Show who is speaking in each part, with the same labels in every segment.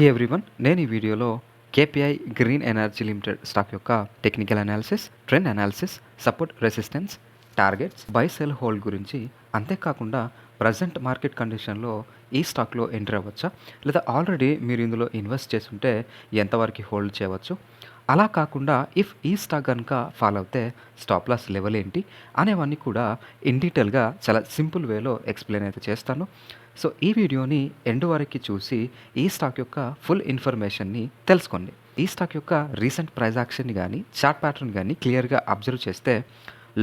Speaker 1: హే everyone, నేను ఈ వీడియోలో KPI Green Energy Limited stock యొక్క technical analysis, trend analysis, support resistance, targets, buy sell hold గురించి, అంతేకాకుండా ప్రజెంట్ మార్కెట్ కండిషన్లో ఈ స్టాక్లో ఎంటర్ అవ్వచ్చా, లేదా ఆల్రెడీ మీరు ఇందులో ఇన్వెస్ట్ చేస్తుంటే ఎంతవరకు హోల్డ్ చేయవచ్చు, అలా కాకుండా ఇఫ్ ఈ స్టాక్ కనుక ఫాలో అవుతే స్టాప్ లాస్ లెవెల్ ఏంటి అనేవన్నీ కూడా ఇన్ డీటెయిల్గా చాలా సింపుల్ వేలో ఎక్స్ప్లెయిన్ అయితే చేస్తాను. సో ఈ వీడియోని ఎండ్ వరకు చూసి ఈ స్టాక్ యొక్క ఫుల్ ఇన్ఫర్మేషన్ని తెలుసుకోండి. ఈ స్టాక్ యొక్క రీసెంట్ ప్రైస్ యాక్షన్ని కానీ చార్ట్ ప్యాటర్న్ కానీ క్లియర్గా అబ్జర్వ్ చేస్తే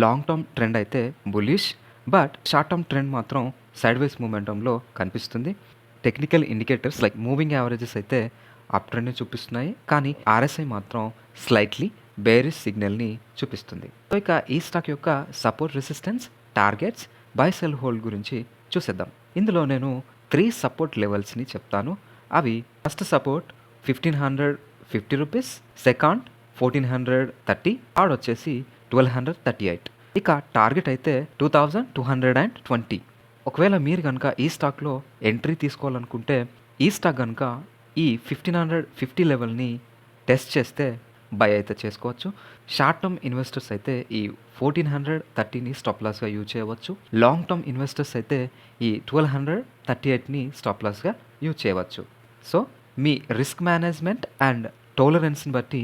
Speaker 1: లాంగ్ టర్మ్ ట్రెండ్ అయితే bullish, but short term trend మాత్రం సైడ్ వైస్ మూమెంటంలో కనిపిస్తుంది. Technical indicators like moving averages అయితే అప్ ట్రెండ్ని చూపిస్తున్నాయి, కానీ ఆర్ఎస్ఐ మాత్రం స్లైట్లీ బేరిష్ సిగ్నల్ని చూపిస్తుంది. సో ఇక ఈ స్టాక్ యొక్క support resistance, targets, buy sell hold గురించి చూసేద్దాం. ఇందులో నేను 3 సపోర్ట్ లెవెల్స్ని చెప్తాను. అవి first support 1550 rupees, second 1430, third వచ్చేసి 1238. ఇక టార్గెట్ అయితే 2220. ఒకవేళ మీరు కనుక ఈ స్టాక్లో ఎంట్రీ తీసుకోవాలనుకుంటే ఈ స్టాక్ కనుక ఈ 1550 లెవెల్ని టెస్ట్ చేస్తే బై అయితే చేసుకోవచ్చు. షార్ట్ టర్మ్ ఇన్వెస్టర్స్ అయితే ఈ 1430ని స్టాప్ లాస్గా యూజ్ చేయవచ్చు. లాంగ్ టర్మ్ ఇన్వెస్టర్స్ అయితే ఈ 1238ని స్టాప్ లాస్గా యూజ్ చేయవచ్చు. సో మీ రిస్క్ మేనేజ్మెంట్ అండ్ టోలరెన్స్ని బట్టి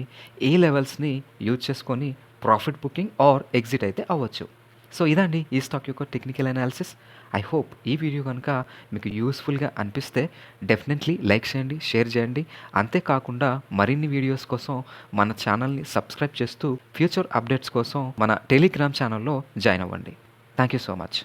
Speaker 1: ఈ లెవెల్స్ని యూజ్ చేసుకొని ప్రాఫిట్ బుకింగ్ ఆర్ ఎగ్జిట్ అయితే అవ్వచ్చు. సో ఇదండి ఈ స్టాక్ యొక్క టెక్నికల్ అనాలిసిస్. ఐ హోప్ ఈ వీడియో కనుక మీకు యూస్ఫుల్గా అనిపిస్తే డెఫినెట్లీ లైక్ చేయండి, షేర్ చేయండి. అంతేకాకుండా మరిన్ని వీడియోస్ కోసం మన ఛానల్ని సబ్స్క్రైబ్ చేస్తూ ఫ్యూచర్ అప్డేట్స్ కోసం మన టెలిగ్రామ్ ఛానల్లో జాయిన్ అవ్వండి. Thank you so much.